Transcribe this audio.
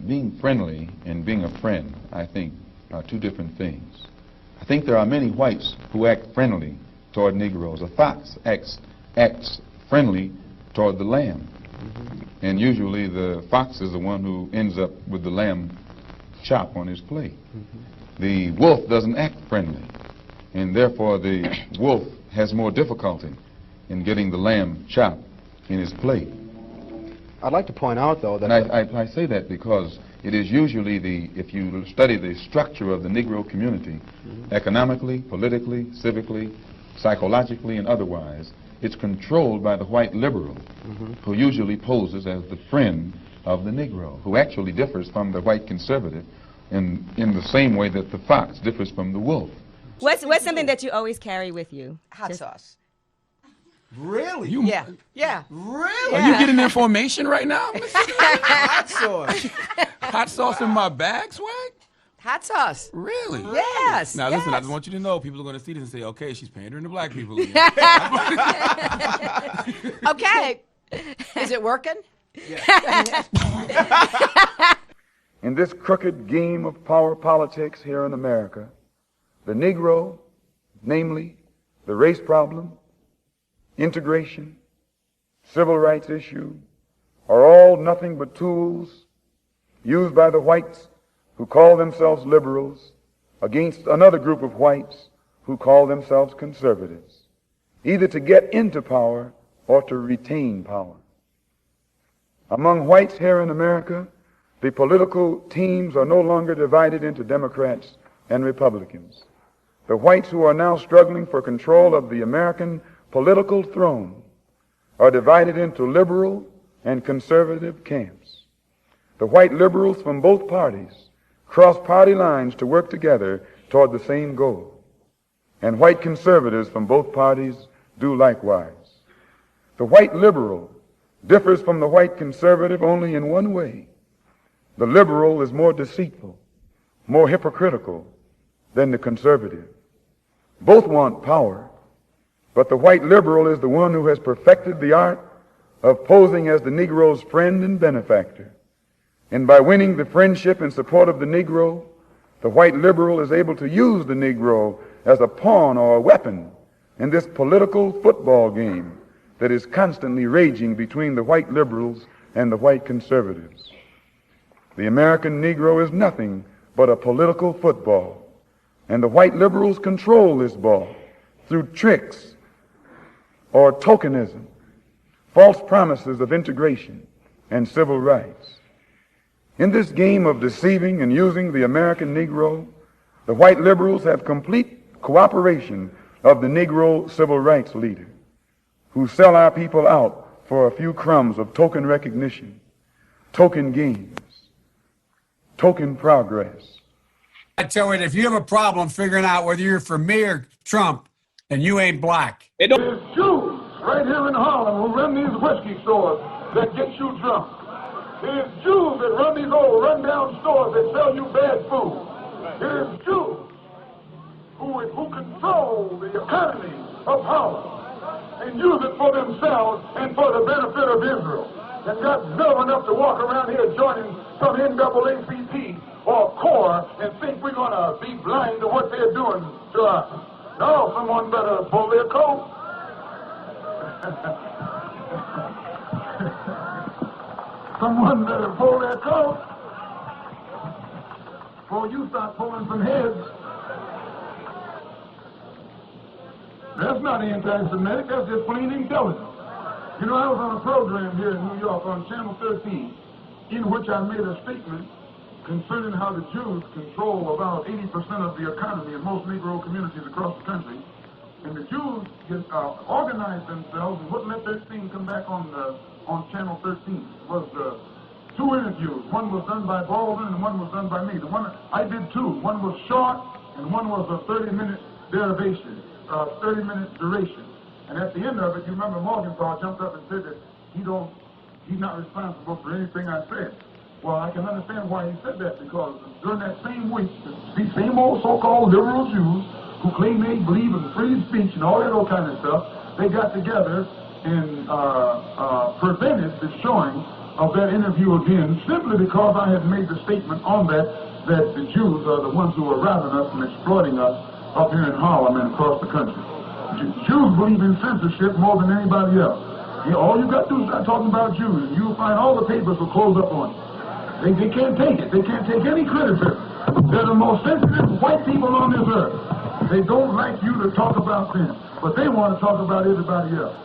being friendly and being a friend, I think, are two different things. I think there are many whites who act friendly toward Negroes. A fox acts friendly toward the lamb. And usually the fox is the one who ends up with the lamb chop on his plate. The wolf doesn't act friendly, and therefore the wolf has more difficulty in getting the lamb chop in his plate. I'd like to point out, though, that... And I say that because it is usually if you study the structure of the Negro community, economically, politically, civically, psychologically, and otherwise, it's controlled by the white liberal, who usually poses as the friend of the Negro, who actually differs from the white conservative in the same way that the fox differs from the wolf. What's something that you always carry with you? Hot sauce. Really? Yeah. Really? Yeah. Are you getting information right now? Hot sauce. Hot sauce in my bag, Swag? Hot sauce. Really? Yes. Now listen, I yes. just want you to know, people are going to see this and say, okay, she's pandering to black people again. Okay. Is it working? In this crooked game of power politics here in America, the Negro, namely the race problem, integration, civil rights issue, are all nothing but tools used by the whites who call themselves liberals against another group of whites who call themselves conservatives, either to get into power or to retain power. Among whites here in America, the political teams are no longer divided into Democrats and Republicans. The whites who are now struggling for control of the American political throne are divided into liberal and conservative camps. The white liberals from both parties cross party lines to work together toward the same goal, and white conservatives from both parties do likewise. The white liberal differs from the white conservative only in one way. The liberal is more deceitful, more hypocritical than the conservative. Both want power, but the white liberal is the one who has perfected the art of posing as the Negro's friend and benefactor. And by winning the friendship and support of the Negro, the white liberal is able to use the Negro as a pawn or a weapon in this political football game that is constantly raging between the white liberals and the white conservatives. The American Negro is nothing but a political football, and the white liberals control this ball through tricks or tokenism, false promises of integration and civil rights. In this game of deceiving and using the American Negro, the white liberals have complete cooperation of the Negro civil rights leader, who sell our people out for a few crumbs of token recognition, token gains, token progress. I tell you, if you have a problem figuring out whether you're for me or Trump, and you ain't black. There's Jews right here in Harlem who run these whiskey stores that get you drunk. There's Jews that run these old rundown stores that sell you bad food. There's Jews who control the economy of Harlem and use it for themselves and for the benefit of Israel. And got nerve enough to walk around here joining some NAACP or CORE and think we're going to be blind to what they're doing to us. No, someone better pull their coat. Someone better pull their coat before you start pulling some heads. That's not anti-Semitic, that's just plain intelligence. You know, I was on a program here in New York on Channel 13 in which I made a statement concerning how the Jews control about 80% of the economy in most Negro communities across the country. And the Jews organized themselves and wouldn't let their thing come back on Channel 13. It was two interviews. One was done by Baldwin and one was done by me. The one I did two. One was short and one was a 30-minute derivation, 30-minute duration. And at the end of it, you remember Morgenthau jumped up and said that he's not responsible for anything I said. Well, I can understand why he said that, because during that same week, these same old so-called liberal Jews who claim they believe in free speech and all that old kind of stuff, they got together and prevented the showing of that interview again, simply because I had made the statement on that the Jews are the ones who are robbing us and exploiting us up here in Harlem and across the country. Jews believe in censorship more than anybody else. All you got to do is start talking about Jews, and you'll find all the papers will close up on you. They can't take it. They can't take any criticism. They're the most sensitive white people on this earth. They don't like you to talk about them, but they want to talk about everybody else.